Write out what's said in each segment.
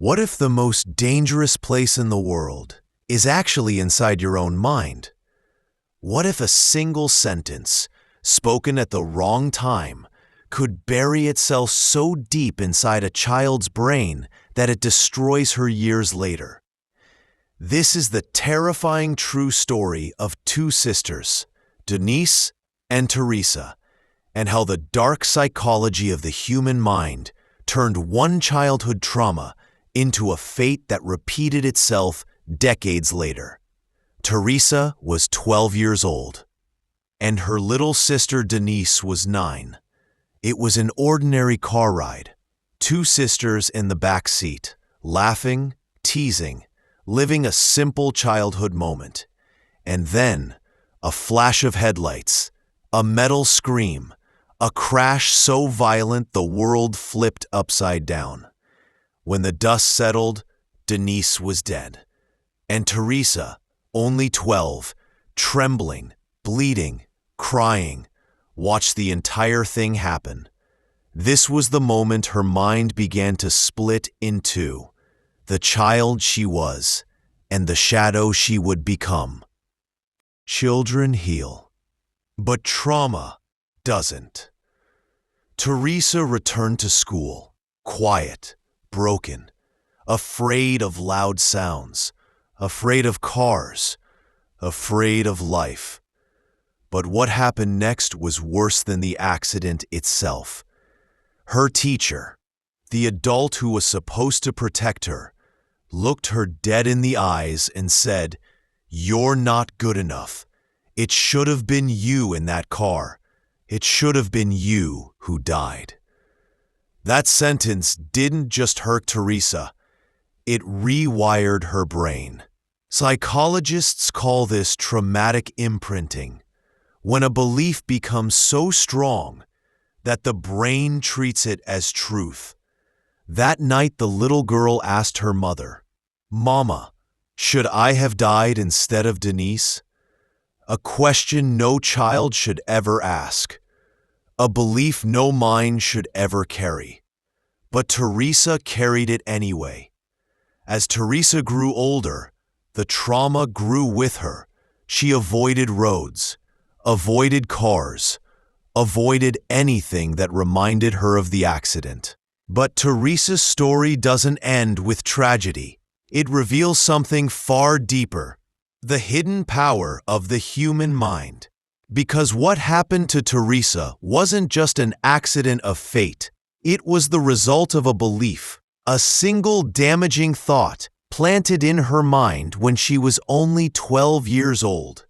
What if the most dangerous place in the world is actually inside your own mind? What if a single sentence, spoken at the wrong time, could bury itself so deep inside a child's brain that it destroys her years later? This is the terrifying true story of two sisters, Denise and Theresa, and how the dark psychology of the human mind turned one childhood trauma into a fate that repeated itself decades later. Theresa was 12 years old, and her little sister Denise was 9. It was an ordinary car ride, two sisters in the back seat, laughing, teasing, living a simple childhood moment. And then, a flash of headlights, a metal scream, a crash so violent the world flipped upside down. When the dust settled, Denise was dead, and Theresa, only 12, trembling, bleeding, crying, watched the entire thing happen. This was the moment her mind began to split in two, the child she was and the shadow she would become. Children heal, but trauma doesn't. Theresa returned to school, quiet, broken, afraid of loud sounds, afraid of cars, afraid of life. But what happened next was worse than the accident itself. Her teacher, the adult who was supposed to protect her, looked her dead in the eyes and said, "You're not good enough. It should have been you in that car. It should have been you who died." That sentence didn't just hurt Theresa, it rewired her brain. Psychologists call this traumatic imprinting, when a belief becomes so strong that the brain treats it as truth. That night the little girl asked her mother, "Mama, should I have died instead of Denise?" A question no child should ever ask. A belief no mind should ever carry. But Theresa carried it anyway. As Theresa grew older, the trauma grew with her. She avoided roads, avoided cars, avoided anything that reminded her of the accident. But Theresa's story doesn't end with tragedy. It reveals something far deeper, the hidden power of the human mind. Because what happened to Theresa wasn't just an accident of fate. It was the result of a belief, a single damaging thought planted in her mind when she was only 12 years old.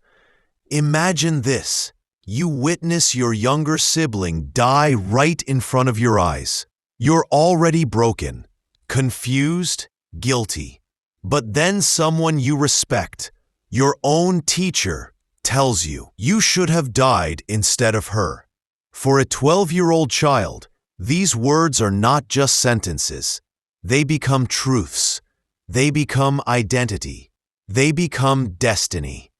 Imagine this. You witness your younger sibling die right in front of your eyes. You're already broken, confused, guilty. But then someone you respect, your own teacher, tells you you should have died instead of her. For a 12-year-old child, these words are not just sentences. They become truths. They become identity. They become destiny.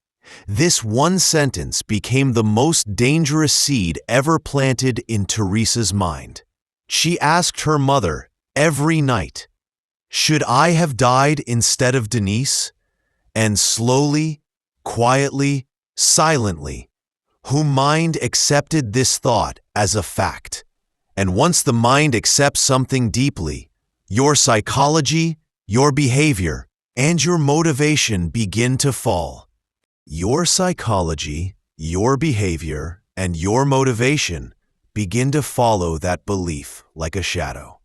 This one sentence became the most dangerous seed ever planted in Theresa's mind. She asked her mother every night, "Should I have died instead of Denise?" And slowly, quietly, silently, her mind accepted this thought as a fact. And once the mind accepts something deeply, your psychology, your behavior, and your motivation begin to fall. Your psychology, your behavior, and your motivation begin to follow that belief like a shadow.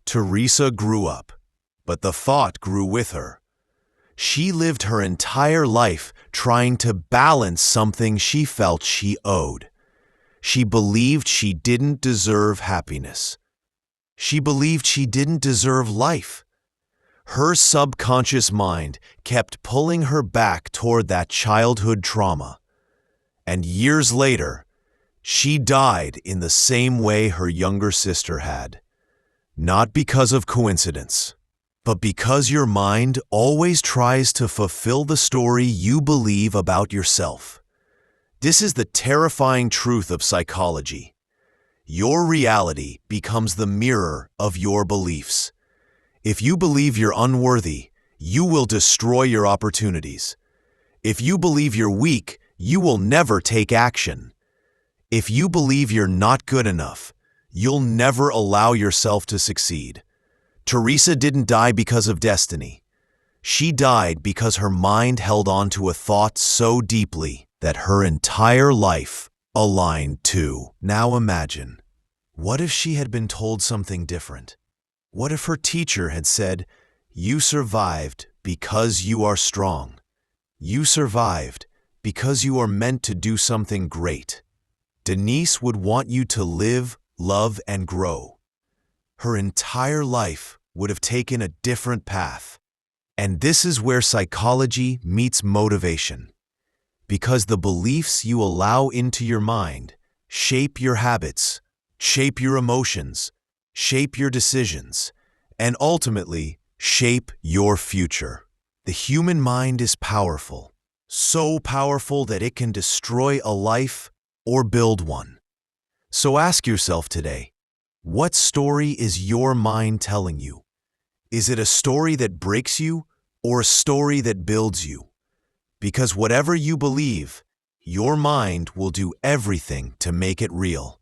Theresa grew up, but the thought grew with her. She lived her entire life trying to balance something she felt she owed. She believed she didn't deserve happiness. She believed she didn't deserve life. Her subconscious mind kept pulling her back toward that childhood trauma. And years later, she died in the same way her younger sister had. Not because of coincidence, but because your mind always tries to fulfill the story you believe about yourself. This is the terrifying truth of psychology. Your reality becomes the mirror of your beliefs. If you believe you're unworthy, you will destroy your opportunities. If you believe you're weak, you will never take action. If you believe you're not good enough, you'll never allow yourself to succeed. Theresa didn't die because of destiny. She died because her mind held on to a thought so deeply that her entire life aligned to. Now imagine, what if she had been told something different? What if her teacher had said, "You survived because you are strong. You survived because you are meant to do something great"? Denise would want you to live, love, and grow. Her entire life would have taken a different path. And this is where psychology meets motivation. Because the beliefs you allow into your mind shape your habits, shape your emotions, shape your decisions, and ultimately shape your future. The human mind is powerful, so powerful that it can destroy a life or build one. So ask yourself today, what story is your mind telling you? Is it a story that breaks you or a story that builds you? Because whatever you believe, your mind will do everything to make it real.